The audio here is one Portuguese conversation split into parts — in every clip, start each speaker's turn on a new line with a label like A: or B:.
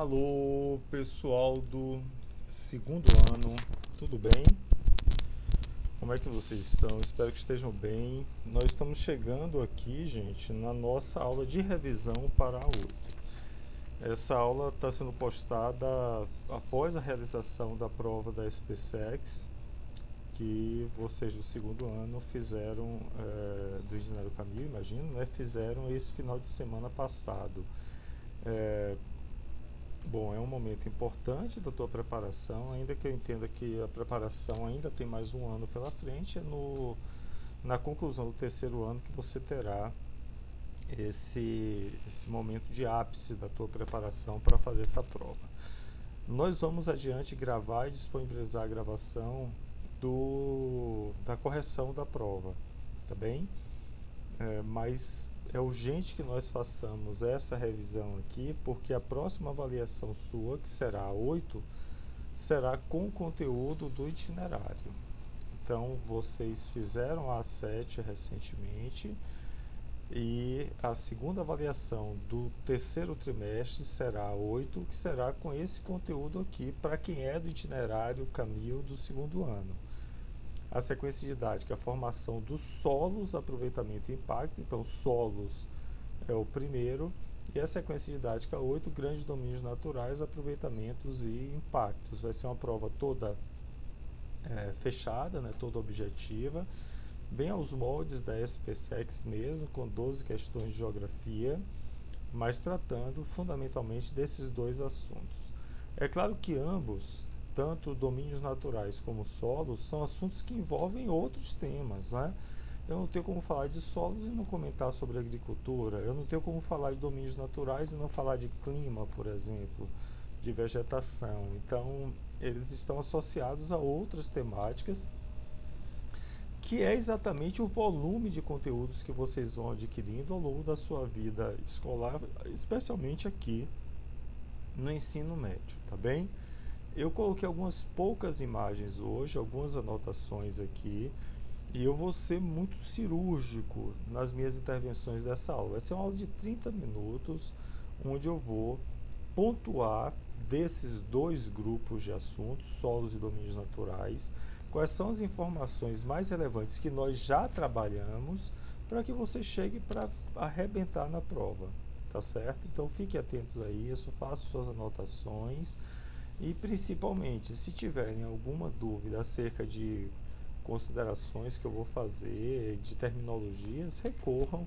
A: Alô, pessoal do segundo ano, tudo bem? Como é que vocês estão? Espero que estejam bem. Nós estamos chegando aqui, gente, na nossa aula de revisão para a 8. Essa aula está sendo postada após a realização da prova da SPSEX, que vocês do segundo ano fizeram, do Engenheiro Camilo, imagino, né? Fizeram esse final de semana passado. É, Bom, é um momento importante da tua preparação, ainda que eu entenda que a preparação ainda tem mais um ano pela frente, na conclusão do terceiro ano que você terá esse momento de ápice da tua preparação para fazer essa prova. Nós vamos adiante gravar e disponibilizar a gravação da correção da prova, tá bem? Mas é urgente que nós façamos essa revisão aqui, porque a próxima avaliação sua, que será a 8, será com o conteúdo do itinerário. Então, vocês fizeram a 7 recentemente e a segunda avaliação do terceiro trimestre será a 8, que será com esse conteúdo aqui para quem é do itinerário Camil do segundo ano. A sequência didática, a formação dos solos, aproveitamento e impacto. Então, solos é o primeiro. E a sequência didática 8, grandes domínios naturais, aproveitamentos e impactos. Vai ser uma prova toda fechada, né, toda objetiva, bem aos moldes da SPSEX mesmo, com 12 questões de geografia, mas tratando fundamentalmente desses dois assuntos. É claro que ambos, tanto domínios naturais como solos, são assuntos que envolvem outros temas, né? Eu não tenho como falar de solos e não comentar sobre agricultura. Eu não tenho como falar de domínios naturais e não falar de clima, por exemplo, de vegetação. Então, eles estão associados a outras temáticas, que é exatamente o volume de conteúdos que vocês vão adquirindo ao longo da sua vida escolar, especialmente aqui no ensino médio, tá bem? Eu coloquei algumas poucas imagens hoje, algumas anotações aqui, e eu vou ser muito cirúrgico nas minhas intervenções dessa aula. Vai ser uma aula de 30 minutos, onde eu vou pontuar desses dois grupos de assuntos, solos e domínios naturais, quais são as informações mais relevantes que nós já trabalhamos, para que você chegue para arrebentar na prova, tá certo? Então fiquem atentos a isso, façam suas anotações. E principalmente, se tiverem alguma dúvida acerca de considerações que eu vou fazer, de terminologias, recorram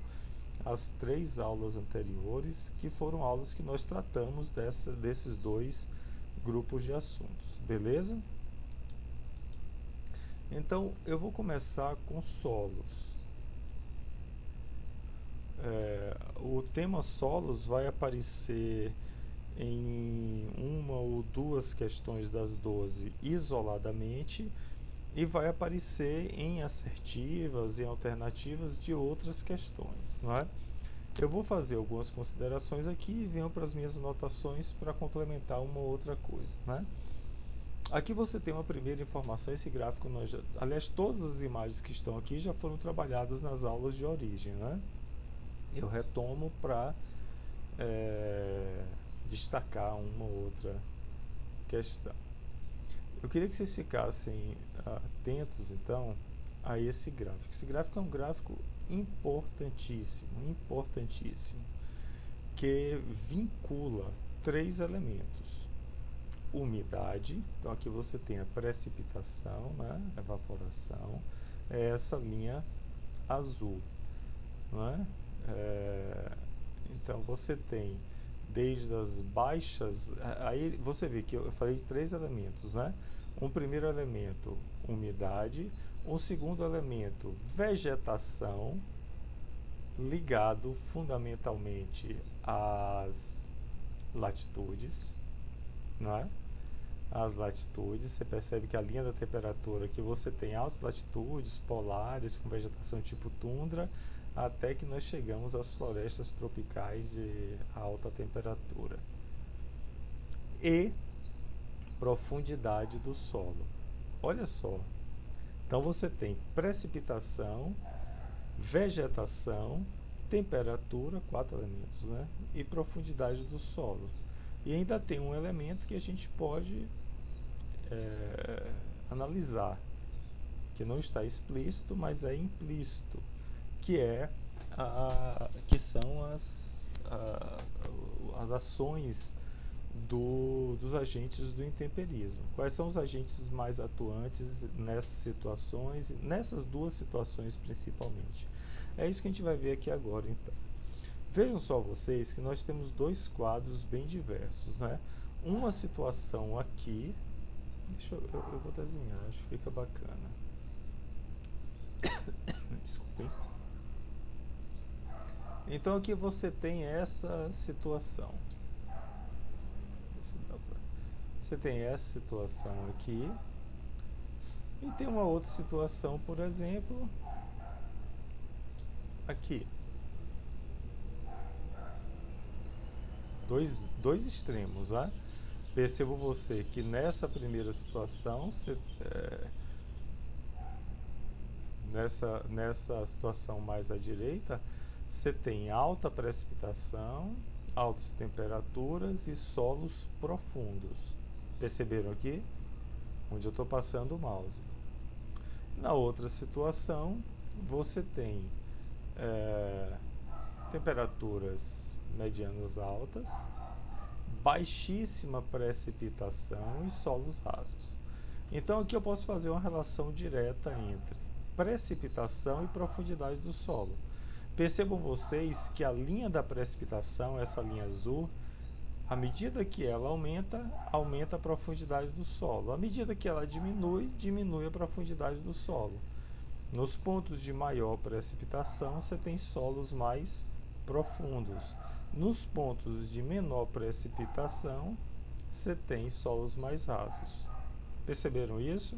A: às 3 aulas anteriores, que foram aulas que nós tratamos desses dois grupos de assuntos, beleza? Então, eu vou começar com solos. O tema solos vai aparecer em uma ou duas questões das 12 isoladamente e vai aparecer em assertivas e alternativas de outras questões, não é? Eu vou fazer algumas considerações aqui e venho para as minhas anotações para complementar uma outra coisa, né? Aqui você tem uma primeira informação, esse gráfico, aliás, todas as imagens que estão aqui já foram trabalhadas nas aulas de origem, né? Eu retomo para destacar uma outra questão. Eu queria que vocês ficassem atentos, então, a esse gráfico. Esse gráfico é um gráfico importantíssimo, importantíssimo, que vincula 3 elementos. Umidade, então aqui você tem a precipitação, né, evaporação, é essa linha azul, não é? Então você tem desde as baixas, aí você vê que eu falei de 3 elementos, né? Um primeiro elemento, umidade, um segundo elemento, vegetação, ligado fundamentalmente às latitudes, não é? As latitudes, você percebe que a linha da temperatura, que você tem altas latitudes polares com vegetação tipo tundra, até que nós chegamos às florestas tropicais de alta temperatura. E profundidade do solo. Olha só. Então você tem precipitação, vegetação, temperatura, 4 elementos, né? E profundidade do solo. E ainda tem um elemento que a gente pode analisar, que não está explícito, mas é implícito, que são as ações dos agentes do intemperismo. Quais são os agentes mais atuantes nessas situações, nessas duas situações principalmente? É isso que a gente vai ver aqui agora, então. Vejam só vocês que nós temos dois quadros bem diversos, né? Uma situação aqui, eu vou desenhar, acho que fica bacana. Desculpem. Então aqui você tem essa situação. Você tem essa situação aqui e tem uma outra situação, por exemplo, aqui. Dois extremos, né? Percebo você que nessa primeira situação, nessa situação mais à direita, você tem alta precipitação, altas temperaturas e solos profundos. Perceberam aqui? Onde eu estou passando o mouse. Na outra situação, você tem temperaturas medianas altas, baixíssima precipitação e solos rasos. Então aqui eu posso fazer uma relação direta entre precipitação e profundidade do solo. Percebam vocês que a linha da precipitação, essa linha azul, à medida que ela aumenta, aumenta a profundidade do solo. À medida que ela diminui, diminui a profundidade do solo. Nos pontos de maior precipitação, você tem solos mais profundos. Nos pontos de menor precipitação, você tem solos mais rasos. Perceberam isso?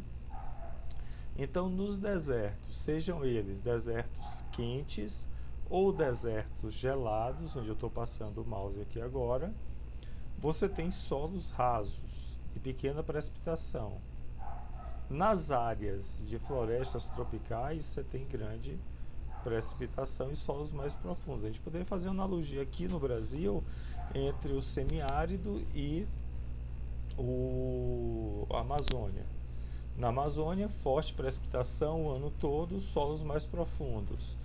A: Então, nos desertos, sejam eles desertos quentes ou desertos gelados, onde eu estou passando o mouse aqui agora, você tem solos rasos e pequena precipitação. Nas áreas de florestas tropicais, você tem grande precipitação e solos mais profundos. A gente poderia fazer uma analogia aqui no Brasil entre o semiárido e a Amazônia. Na Amazônia, forte precipitação o ano todo, solos mais profundos.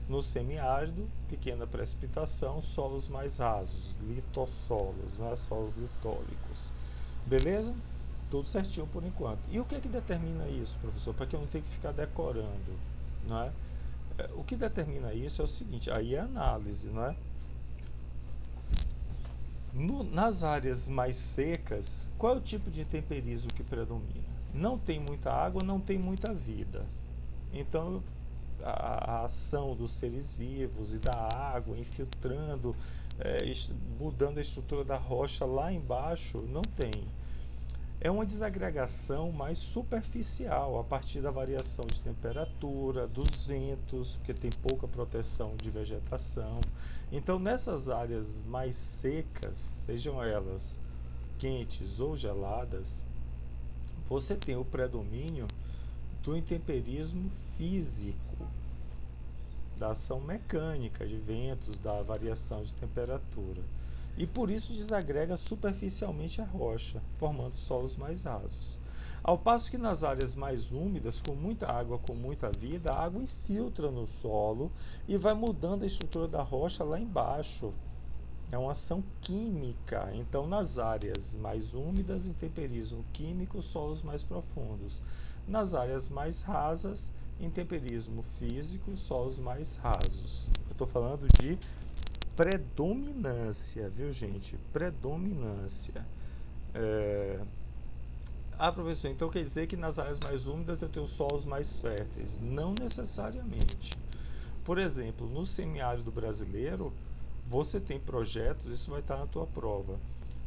A: No semiárido, pequena precipitação, solos mais rasos, litossolos, né? Solos litólicos. Beleza? Tudo certinho por enquanto. E o que é que determina isso, professor? Para que eu não tenha que ficar decorando, né? O que determina isso é o seguinte, aí é análise, né? Nas áreas mais secas, qual é o tipo de intemperismo que predomina? Não tem muita água, não tem muita vida. Então, a ação dos seres vivos e da água infiltrando, mudando a estrutura da rocha lá embaixo, não tem. É uma desagregação mais superficial, a partir da variação de temperatura, dos ventos, porque tem pouca proteção de vegetação. Então, nessas áreas mais secas, sejam elas quentes ou geladas, você tem o predomínio do intemperismo físico, da ação mecânica de ventos, da variação de temperatura. E por isso desagrega superficialmente a rocha, formando solos mais rasos. Ao passo que nas áreas mais úmidas, com muita água, com muita vida, a água infiltra no solo e vai mudando a estrutura da rocha lá embaixo. É uma ação química. Então, nas áreas mais úmidas, intemperismo químico, solos mais profundos. Nas áreas mais rasas, intemperismo físico, solos mais rasos. Eu estou falando de predominância, viu, gente? Predominância. Professor, então quer dizer que nas áreas mais úmidas eu tenho solos mais férteis? Não necessariamente. Por exemplo, no semiárido brasileiro, você tem projetos, isso vai estar na tua prova,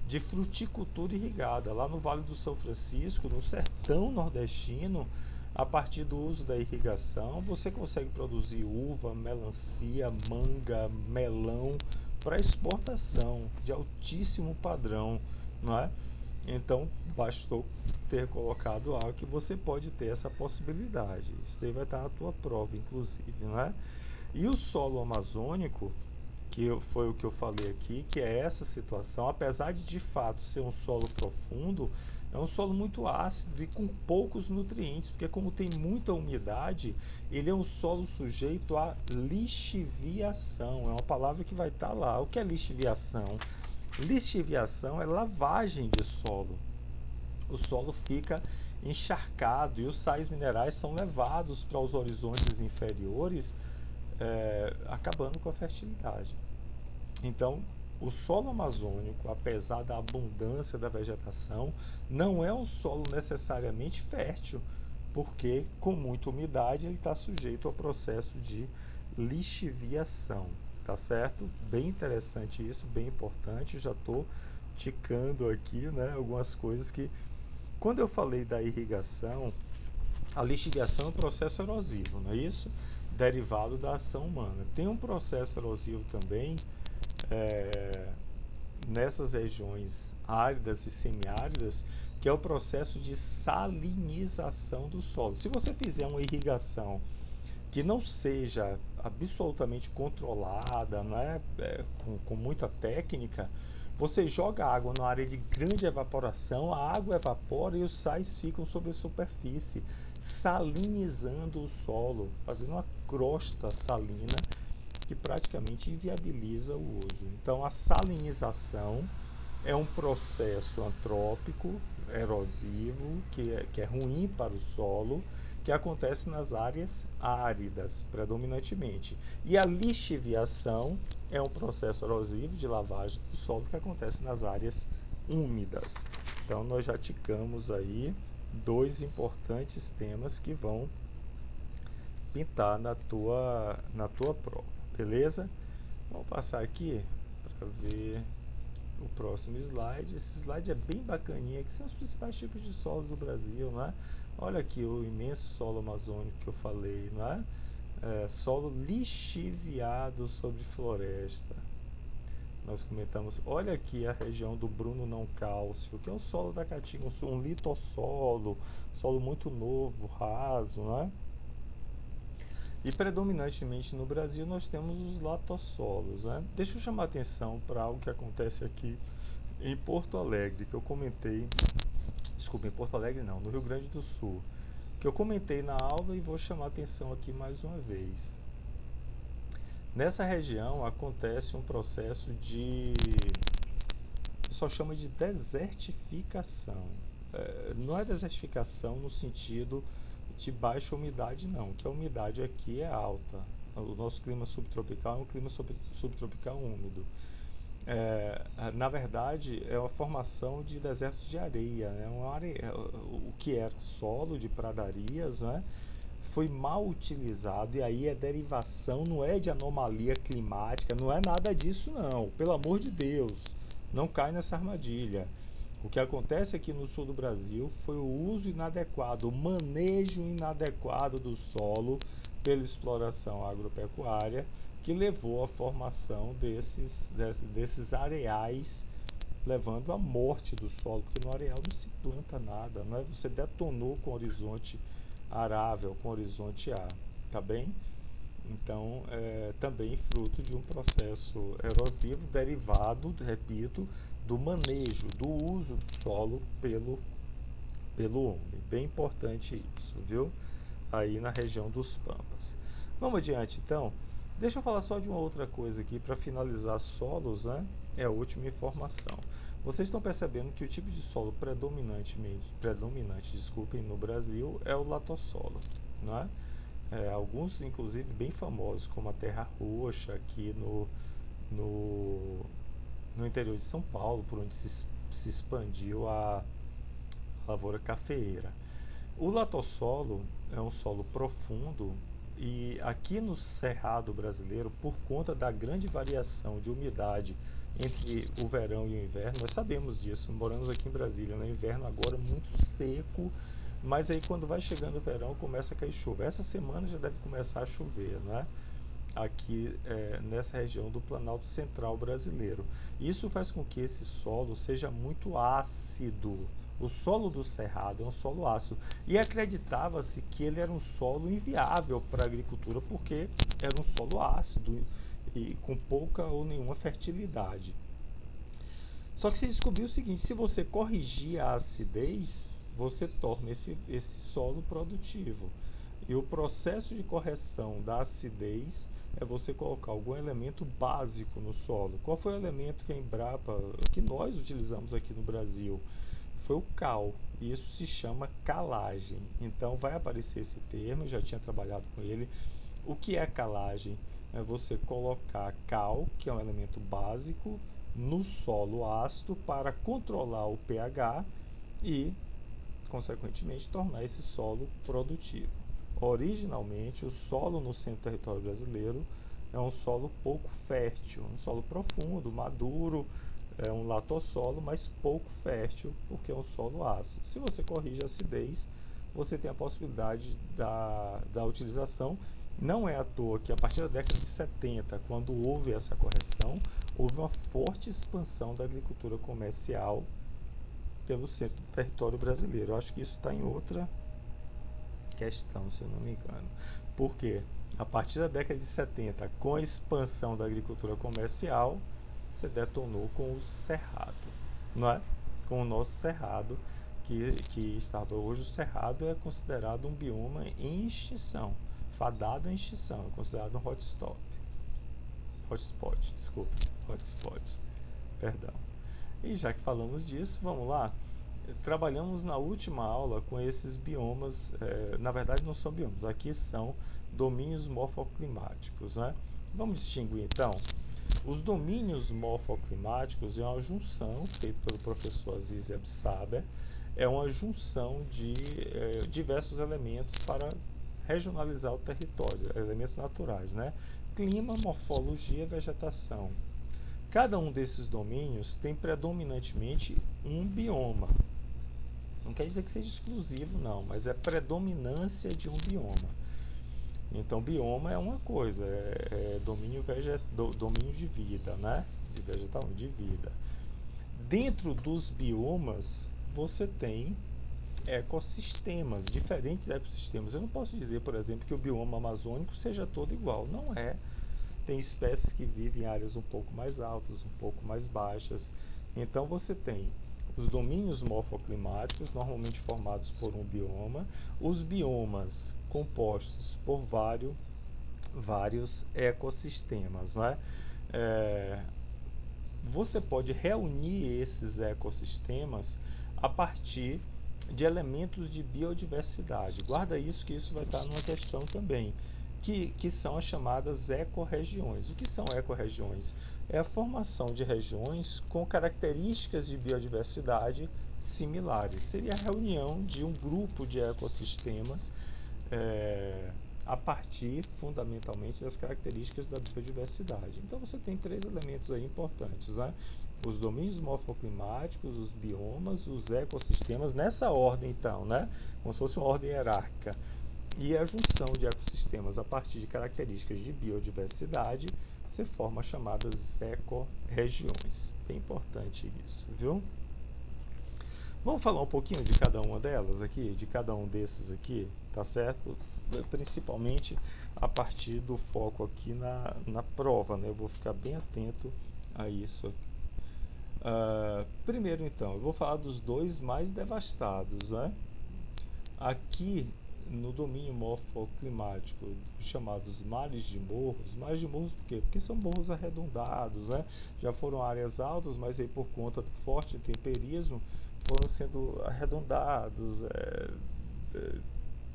A: de fruticultura irrigada. Lá no Vale do São Francisco, no sertão nordestino, a partir do uso da irrigação, você consegue produzir uva, melancia, manga, melão para exportação de altíssimo padrão, não é? Então, bastou ter colocado algo que você pode ter essa possibilidade. Isso aí vai estar na tua prova, inclusive, não é? E o solo amazônico, foi o que eu falei aqui, que é essa situação, apesar de fato ser um solo profundo, é um solo muito ácido e com poucos nutrientes, porque como tem muita umidade, ele é um solo sujeito a lixiviação, é uma palavra que vai estar lá. O que é lixiviação? Lixiviação é lavagem de solo. O solo fica encharcado e os sais minerais são levados para os horizontes inferiores, acabando com a fertilidade. Então, o solo amazônico, apesar da abundância da vegetação, não é um solo necessariamente fértil, porque com muita umidade ele está sujeito ao processo de lixiviação, tá certo? Bem interessante isso, bem importante. Já estou ticando aqui, né, algumas coisas que, quando eu falei da irrigação, a lixiviação é um processo erosivo, não é isso? Derivado da ação humana. Tem um processo erosivo também nessas regiões áridas e semiáridas, que é o processo de salinização do solo. Se você fizer uma irrigação que não seja absolutamente controlada, né, com muita técnica, você joga água numa área de grande evaporação, a água evapora e os sais ficam sobre a superfície, salinizando o solo, fazendo uma crosta salina que praticamente inviabiliza o uso. Então, a salinização é um processo antrópico, erosivo, que é ruim para o solo, que acontece nas áreas áridas, predominantemente. E a lixiviação é um processo erosivo de lavagem do solo que acontece nas áreas úmidas. Então, nós já ticamos aí dois importantes temas que vão pintar na tua prova. Beleza? Vamos passar aqui para ver o próximo slide. Esse slide é bem bacaninha, que são os principais tipos de solos do Brasil, né? Olha aqui o imenso solo amazônico que eu falei, não é? Solo lixiviado sobre floresta. Nós comentamos, olha aqui a região do Bruno não cálcio, que é o solo da Caatinga, um litossolo, solo muito novo, raso, né? E predominantemente no Brasil nós temos os latossolos, né? Deixa eu chamar a atenção para algo que acontece aqui em Porto Alegre, que eu comentei, desculpa, em Porto Alegre não, no Rio Grande do Sul, que eu comentei na aula e vou chamar a atenção aqui mais uma vez. Nessa região acontece um processo de, o pessoal chama de desertificação. Não é desertificação no sentido de baixa umidade não, que a umidade aqui é alta. O nosso clima subtropical é um clima subtropical úmido. Na verdade, é uma formação de desertos de areia, né? O que era solo de pradarias, né? Foi mal utilizado, e aí a derivação não é de anomalia climática, não é nada disso não, pelo amor de Deus, não cai nessa armadilha. O que acontece aqui no sul do Brasil foi o uso inadequado, o manejo inadequado do solo pela exploração agropecuária, que levou à formação desses areais, levando à morte do solo, porque no areal não se planta nada, não é? Você detonou com horizonte arável, com horizonte A, tá bem? Então, também fruto de um processo erosivo derivado, repito, do manejo, do uso do solo pelo homem. Bem importante isso, viu? Aí na região dos Pampas. Vamos adiante, então. Deixa eu falar só de uma outra coisa aqui para finalizar solos, né? É a última informação. Vocês estão percebendo que o tipo de solo predominante, desculpem, no Brasil é o latossolo, não é? Alguns, inclusive, bem famosos, como a Terra Roxa, aqui no interior de São Paulo, por onde se expandiu a lavoura cafeeira. O latossolo é um solo profundo e aqui no Cerrado brasileiro, por conta da grande variação de umidade entre o verão e o inverno, nós sabemos disso, moramos aqui em Brasília, no inverno agora muito seco, mas aí quando vai chegando o verão começa a cair chuva. Essa semana já deve começar a chover, né? Aqui nessa região do Planalto Central brasileiro. Isso faz com que esse solo seja muito ácido. O solo do Cerrado é um solo ácido e acreditava-se que ele era um solo inviável para a agricultura porque era um solo ácido e com pouca ou nenhuma fertilidade. Só que se descobriu o seguinte: se você corrigir a acidez, você torna esse solo produtivo. E o processo de correção da acidez é você colocar algum elemento básico no solo. Qual foi o elemento que a Embrapa, que nós utilizamos aqui no Brasil? Foi o cal. Isso se chama calagem. Então vai aparecer esse termo, eu já tinha trabalhado com ele. O que é calagem? É você colocar cal, que é um elemento básico, no solo ácido para controlar o pH e, consequentemente, tornar esse solo produtivo. Originalmente, o solo no centro do território brasileiro é um solo pouco fértil, um solo profundo, maduro, é um latossolo, mas pouco fértil, porque é um solo ácido. Se você corrige a acidez, você tem a possibilidade da utilização. Não é à toa que a partir da década de 70, quando houve essa correção, houve uma forte expansão da agricultura comercial pelo centro do território brasileiro. Eu acho que isso está em outra questão, se eu não me engano. Por quê? A partir da década de 70, com a expansão da agricultura comercial, você detonou com o cerrado, não é? Com o nosso cerrado, que estava hoje. O cerrado é considerado um bioma em extinção, fadado à extinção, é considerado um hotspot, perdão. E já que falamos disso, vamos lá. Trabalhamos na última aula com esses biomas, na verdade não são biomas, aqui são domínios morfoclimáticos, né? Vamos distinguir então. Os domínios morfoclimáticos é uma junção feita pelo professor Aziz Absaber, é uma junção de diversos elementos para regionalizar o território, elementos naturais, né? Clima, morfologia, vegetação. Cada um desses domínios tem predominantemente um bioma. Não quer dizer que seja exclusivo, não, mas é predominância de um bioma. Então, bioma é uma coisa, domínio de vida, né? De vegetal, de vida. Dentro dos biomas, você tem ecossistemas, diferentes ecossistemas. Eu não posso dizer, por exemplo, que o bioma amazônico seja todo igual. Não é. Tem espécies que vivem em áreas um pouco mais altas, um pouco mais baixas. Então, você tem os domínios morfoclimáticos, normalmente formados por um bioma, os biomas compostos por vários ecossistemas, né? Você pode reunir esses ecossistemas a partir de elementos de biodiversidade. Guarda isso, que isso vai estar numa questão também, que são as chamadas ecorregiões. O que são ecorregiões? É a formação de regiões com características de biodiversidade similares. Seria a reunião de um grupo de ecossistemas a partir, fundamentalmente, das características da biodiversidade. Então, você tem três elementos aí importantes, né? Os domínios morfoclimáticos, os biomas, os ecossistemas, nessa ordem, então, né? Como se fosse uma ordem hierárquica. E a junção de ecossistemas a partir de características de biodiversidade, você forma as chamadas ecorregiões. Bem importante isso, viu? Vamos falar um pouquinho de cada uma delas aqui, de cada um desses aqui, tá certo? Principalmente a partir do foco aqui na prova, né? Eu vou ficar bem atento a isso aqui. Primeiro, então, eu vou falar dos dois mais devastados, né? Aqui no domínio morfoclimático, chamados mares de morros por quê? Porque são morros arredondados, né? Já foram áreas altas, mas aí por conta do forte temperismo foram sendo arredondados,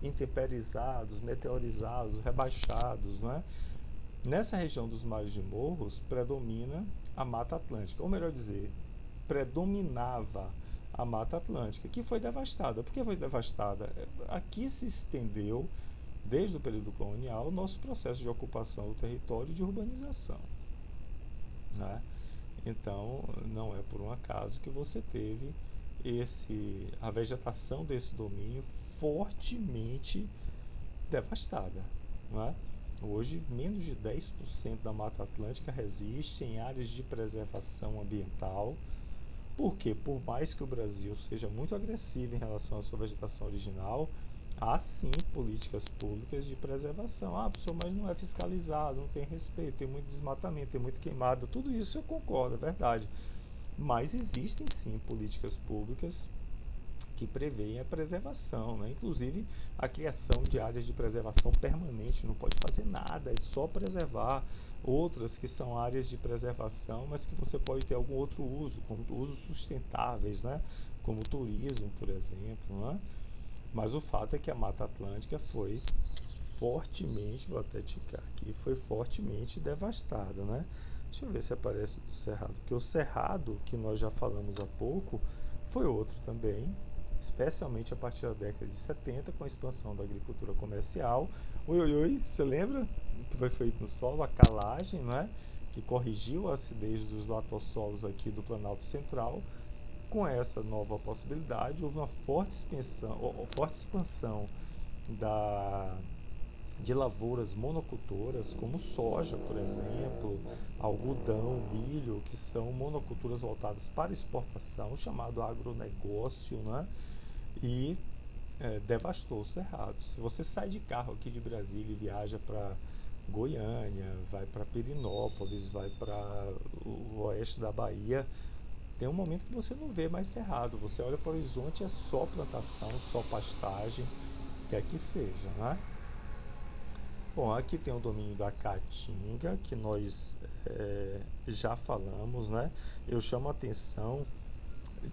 A: intemperizados, meteorizados, rebaixados, né? Nessa região dos mares de morros predomina a Mata Atlântica, ou melhor dizer, predominava a Mata Atlântica, que foi devastada. Por que foi devastada? Aqui se estendeu, desde o período colonial, o nosso processo de ocupação do território e de urbanização, né? Então, não é por um acaso que você teve a vegetação desse domínio fortemente devastada, né? Hoje, menos de 10% da Mata Atlântica resiste em áreas de preservação ambiental. Porque, por mais que o Brasil seja muito agressivo em relação à sua vegetação original, Há sim políticas públicas de preservação. Ah, pessoal, mas não é fiscalizado, não tem respeito, tem muito desmatamento, tem muito queimado. Tudo isso eu concordo, é verdade. Mas existem sim políticas públicas que prevêem a preservação, né? Inclusive a criação de áreas de preservação permanente, não pode fazer nada, é só preservar. Outras que são áreas de preservação, mas que você pode ter algum outro uso, como usos sustentáveis, né? Como o turismo, por exemplo, né? Mas o fato é que a Mata Atlântica foi fortemente, vou até ticar aqui, foi fortemente devastada, né? Deixa eu ver se aparece do Cerrado, porque o Cerrado, que nós já falamos há pouco, foi outro também, especialmente a partir da década de 70, com a expansão da agricultura comercial. Oi, oi, oi, você lembra do que foi feito no solo? A calagem, né? Que corrigiu a acidez dos latossolos aqui do Planalto Central. Com essa nova possibilidade, houve uma forte expansão da, de lavouras monocultoras, como soja, por exemplo, algodão, milho, que são monoculturas voltadas para exportação, chamado agronegócio, né? E devastou o Cerrado. Se você sai de carro aqui de Brasília e viaja para Goiânia, vai para Pirinópolis, vai para o oeste da Bahia, tem um momento que você não vê mais cerrado. Você olha para o horizonte, é só plantação, só pastagem, quer que seja, né? Bom, aqui tem o domínio da Caatinga, que nós já falamos, né? Eu chamo a atenção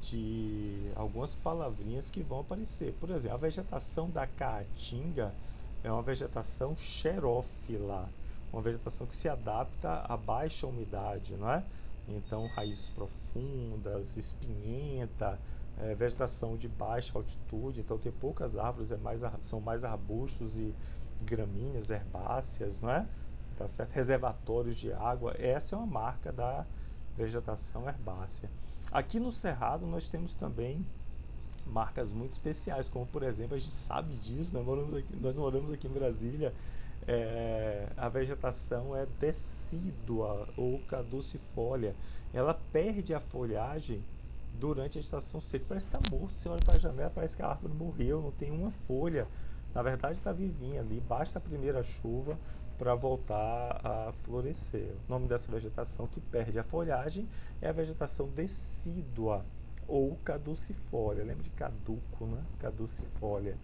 A: de algumas palavrinhas que vão aparecer. Por exemplo, a vegetação da Caatinga é uma vegetação xerófila, uma vegetação que se adapta a baixa umidade, não é? Então, raízes profundas, espinhenta, vegetação de baixa altitude, então tem poucas árvores, são mais arbustos e gramíneas, herbáceas, não é? Tá certo? Reservatórios de água, essa é uma marca da vegetação herbácea. Aqui no Cerrado nós temos também marcas muito especiais, como por exemplo, a gente sabe disso, nós moramos aqui em Brasília, a vegetação é decídua ou caducifólia, ela perde a folhagem durante a estação seca, parece que está morto, você olha para a janela, parece que a árvore morreu, não tem uma folha, na verdade está vivinha ali, basta a primeira chuva para voltar a florescer. O nome dessa vegetação que perde a folhagem é a vegetação decídua ou caducifólia. Lembra de caduco, né? Caducifólia.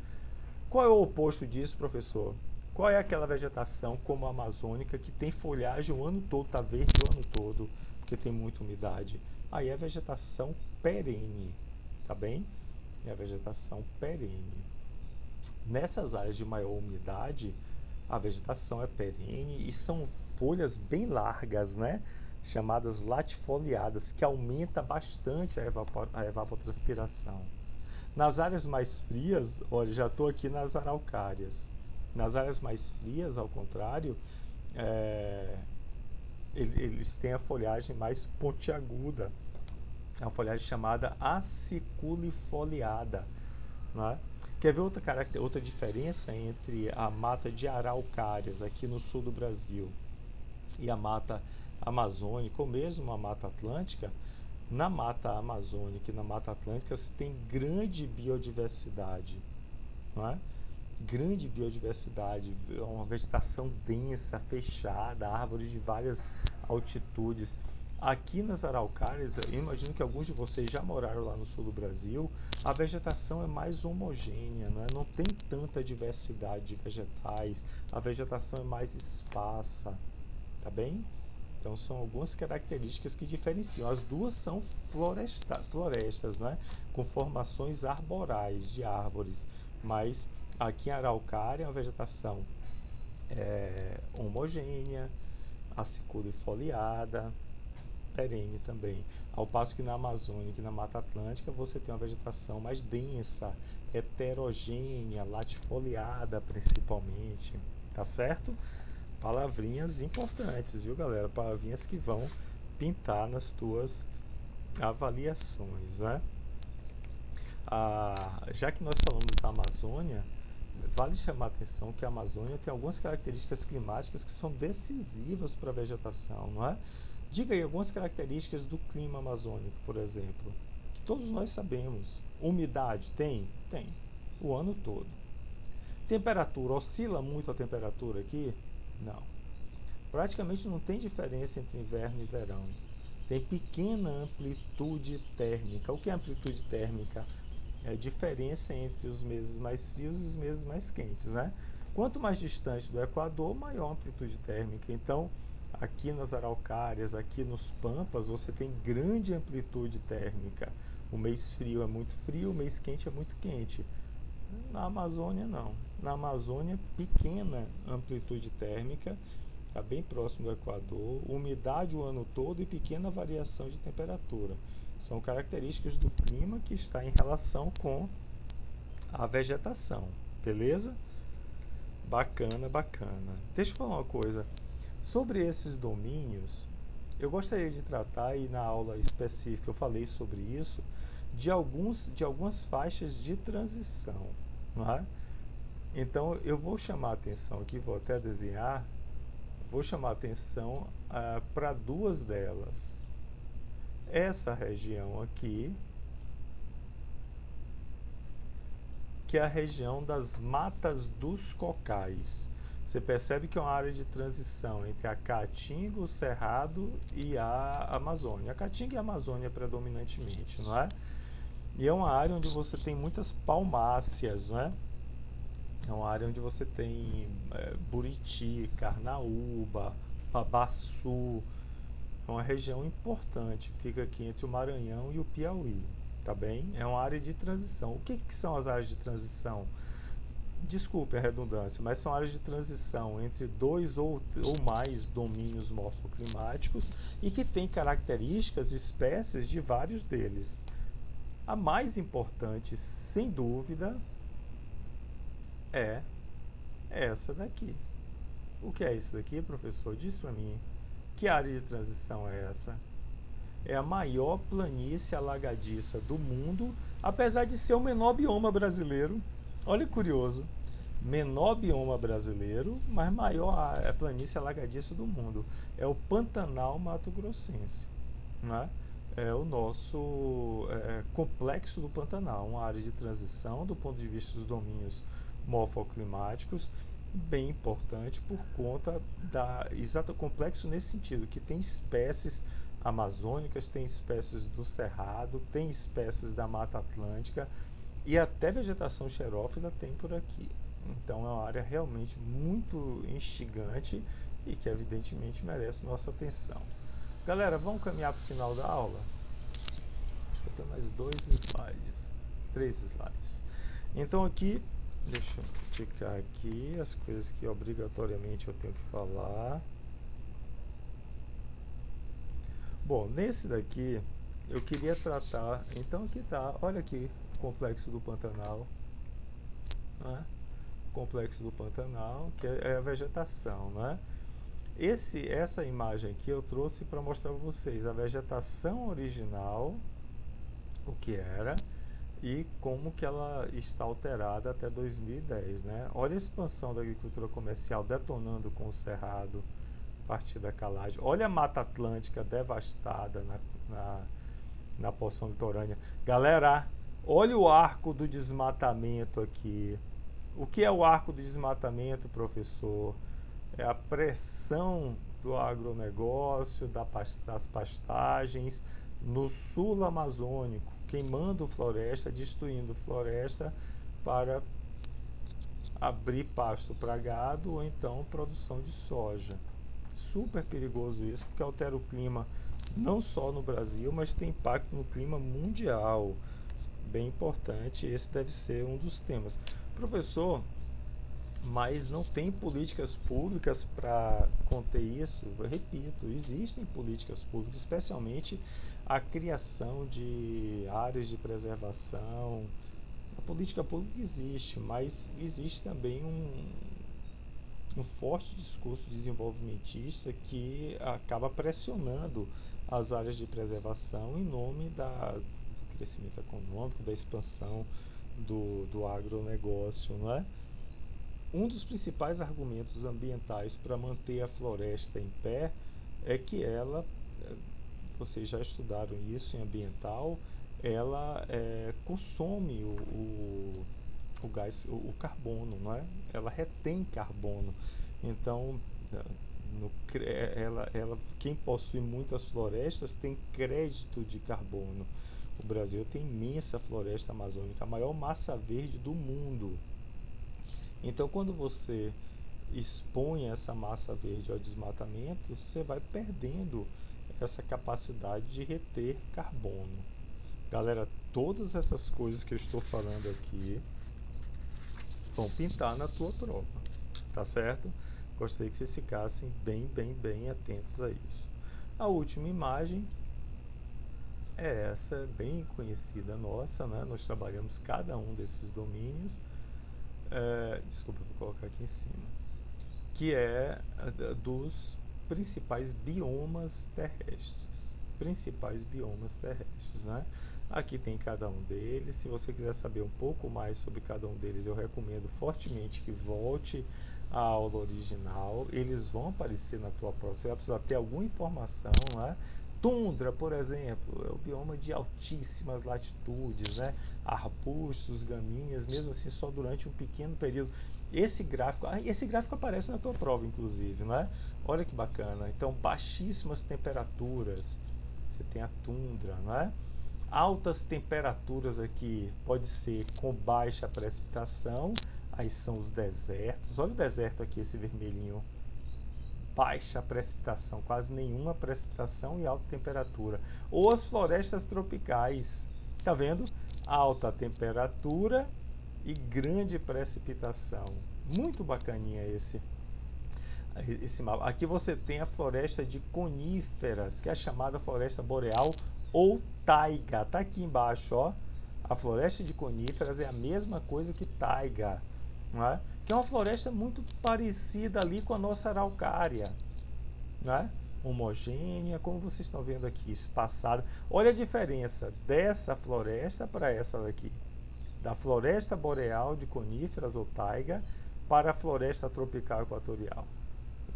A: Qual é o oposto disso, professor? Qual é aquela vegetação como a amazônica que tem folhagem o ano todo, está verde o ano todo, porque tem muita umidade? Aí é a vegetação perene, tá bem? É a vegetação perene. Nessas áreas de maior umidade, a vegetação é perene e são folhas bem largas, né? Chamadas latifoliadas, que aumenta bastante a evapotranspiração. Nas áreas mais frias, olha, já estou aqui nas araucárias. Nas áreas mais frias, ao contrário, eles têm a folhagem mais pontiaguda, é uma folhagem chamada aciculifoliada, né? Quer ver outra diferença entre a mata de araucárias aqui no sul do Brasil e a mata amazônica, ou mesmo a mata atlântica? Na mata amazônica e na mata atlântica se tem grande biodiversidade, não é? Grande biodiversidade, uma vegetação densa, fechada, árvores de várias altitudes. Aqui nas araucárias, eu imagino que alguns de vocês já moraram lá no sul do Brasil, a vegetação é mais homogênea, não é? Não tem tanta diversidade de vegetais, a vegetação é mais esparsa, tá bem? Então são algumas características que diferenciam. As duas são florestas, né? Com formações arborais de árvores, mas aqui em Araucária a vegetação é homogênea, aciculifoliada, perene também. Ao passo que na Amazônia e na Mata Atlântica você tem uma vegetação mais densa, heterogênea, latifoliada principalmente, tá certo? Palavrinhas importantes, viu, galera? Palavrinhas que vão pintar nas tuas avaliações, né? Já que nós falamos da Amazônia, vale chamar a atenção que a Amazônia tem algumas características climáticas que são decisivas para a vegetação, não é? Diga aí algumas características do clima amazônico, por exemplo, que todos nós sabemos. Umidade tem? Tem, o ano todo. Temperatura, oscila muito a temperatura aqui? Não. Praticamente não tem diferença entre inverno e verão. Tem pequena amplitude térmica. O que é amplitude térmica? É a diferença entre os meses mais frios e os meses mais quentes, né? Quanto mais distante do Equador, maior a amplitude térmica. Então, aqui nas araucárias, aqui nos pampas, você tem grande amplitude térmica. O mês frio é muito frio, o mês quente é muito quente. Na Amazônia, não. Na Amazônia, pequena amplitude térmica, está bem próximo do Equador, umidade o ano todo e pequena variação de temperatura. São características do clima que está em relação com a vegetação, beleza? Bacana, bacana. Deixa eu falar uma coisa. Sobre esses domínios, eu gostaria de tratar, e na aula específica eu falei sobre isso, de algumas faixas de transição, não é? Então eu vou chamar a atenção aqui, vou até desenhar, vou chamar a atenção para duas delas. Essa região aqui, que é a região das matas dos cocais. Você percebe que é uma área de transição entre a Caatinga, o Cerrado e a Amazônia. A Caatinga e a Amazônia predominantemente, não é? E é uma área onde você tem muitas palmáceas, não é? É uma área onde você tem Buriti, Carnaúba, Babaçu. É uma região importante, fica aqui entre o Maranhão e o Piauí, tá bem? É uma área de transição. O que são as áreas de transição? Desculpe a redundância, mas são áreas de transição entre dois ou mais domínios morfoclimáticos e que têm características e espécies de vários deles. A mais importante, sem dúvida, é essa daqui. O que é isso daqui, professor? Diz para mim. Que área de transição é essa? É a maior planície alagadiça do mundo, apesar de ser o menor bioma brasileiro. Olha que curioso. Menor bioma brasileiro, mas maior planície alagadiça do mundo. É o Pantanal Mato Grossense, né? É o nosso complexo do Pantanal, uma área de transição do ponto de vista dos domínios morfoclimáticos, bem importante por conta da exata complexo nesse sentido, que tem espécies amazônicas, tem espécies do cerrado, tem espécies da Mata Atlântica e até vegetação xerófila tem por aqui. Então é uma área realmente muito instigante e que evidentemente merece nossa atenção. Galera, vamos caminhar para o final da aula? Acho que eu tenho mais 3 slides. Então aqui, deixa eu ticar aqui as coisas que obrigatoriamente eu tenho que falar. Bom, nesse daqui eu queria tratar, então aqui tá, olha aqui, o complexo do Pantanal, né? Complexo do Pantanal, que é a vegetação, né? Essa imagem aqui eu trouxe para mostrar para vocês a vegetação original, o que era, e como que ela está alterada até 2010, né? Olha a expansão da agricultura comercial detonando com o cerrado a partir da calagem. Olha a Mata Atlântica devastada na porção litorânea. Galera, olha o arco do desmatamento aqui. O que é o arco do desmatamento, professor? É a pressão do agronegócio, das pastagens no sul amazônico, queimando floresta, destruindo floresta para abrir pasto para gado ou então produção de soja. Super perigoso isso, porque altera o clima não só no Brasil, mas tem impacto no clima mundial. Bem importante, esse deve ser um dos temas. Professor, mas não tem políticas públicas para conter isso? Eu repito, existem políticas públicas, especialmente a criação de áreas de preservação. A política pública existe, mas existe também um forte discurso desenvolvimentista que acaba pressionando as áreas de preservação em nome do crescimento econômico, da expansão do agronegócio, não é? Um dos principais argumentos ambientais para manter a floresta em pé é que ela, vocês já estudaram isso em ambiental, ela consome o gás, o carbono, não é? Ela retém carbono. Então, quem possui muitas florestas tem crédito de carbono. O Brasil tem imensa floresta amazônica, a maior massa verde do mundo. Então, quando você expõe essa massa verde ao desmatamento, você vai perdendo essa capacidade de reter carbono. Galera, todas essas coisas que eu estou falando aqui vão pintar na tua prova, tá certo? Gostaria que vocês ficassem bem atentos a isso. A última imagem é essa, bem conhecida nossa, né? Nós trabalhamos cada um desses domínios. Desculpa, vou colocar aqui em cima. Que é dos principais biomas terrestres. Né? Aqui tem cada um deles. Se você quiser saber um pouco mais sobre cada um deles, eu recomendo fortemente que volte à aula original. Eles vão aparecer na tua prova. Você vai precisar ter alguma informação, né? Tundra, por exemplo, é o bioma de altíssimas latitudes, né? Arbustos, gramíneas, mesmo assim só durante um pequeno período. Esse gráfico aparece na tua prova, inclusive, né? Olha que bacana. Então, baixíssimas temperaturas, você tem a tundra, né? Altas temperaturas aqui pode ser com baixa precipitação, aí são os desertos. Olha o deserto aqui, esse vermelhinho. Baixa precipitação, quase nenhuma precipitação e alta temperatura. Ou as florestas tropicais, tá vendo? Alta temperatura e grande precipitação. Muito bacaninha esse mapa. Aqui você tem a floresta de coníferas, que é a chamada floresta boreal ou taiga. Tá aqui embaixo, ó. A floresta de coníferas é a mesma coisa que taiga, não é? Que é uma floresta muito parecida ali com a nossa araucária, né? Homogênea, como vocês estão vendo aqui, espaçada. Olha a diferença dessa floresta para essa daqui, da floresta boreal de coníferas ou taiga para a floresta tropical equatorial.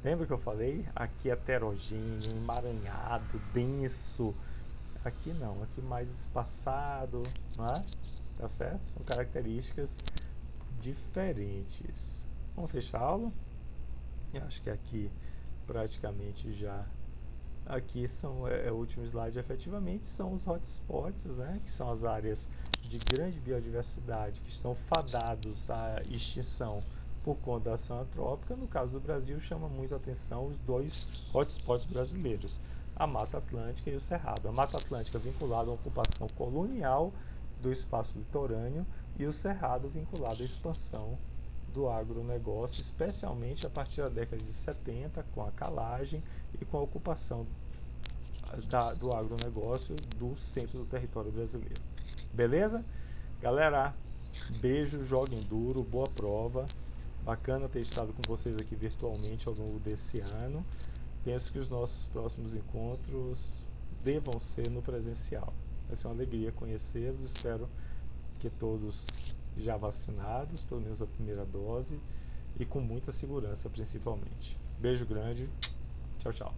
A: Lembra que eu falei? Aqui é heterogêneo, emaranhado, denso. Aqui não, aqui mais espaçado, não é? Tá certo? São características diferentes. Vamos fechar a aula? Eu acho que aqui praticamente já. Aqui são o último slide, efetivamente são os hotspots, né? Que são as áreas de grande biodiversidade que estão fadados à extinção por conta da ação antrópica. No caso do Brasil, chama muito a atenção os dois hotspots brasileiros, a Mata Atlântica e o Cerrado. A Mata Atlântica vinculada à ocupação colonial do espaço litorâneo e o Cerrado vinculado à expansão do agronegócio, especialmente a partir da década de 70, com a calagem e com a ocupação do agronegócio do centro do território brasileiro. Beleza? Galera, beijo, joguem duro, boa prova. Bacana ter estado com vocês aqui virtualmente ao longo desse ano. Penso que os nossos próximos encontros devam ser no presencial. Vai ser uma alegria conhecê-los. Espero que todos já vacinados, pelo menos a primeira dose, e com muita segurança principalmente. Beijo grande. Tchau, tchau.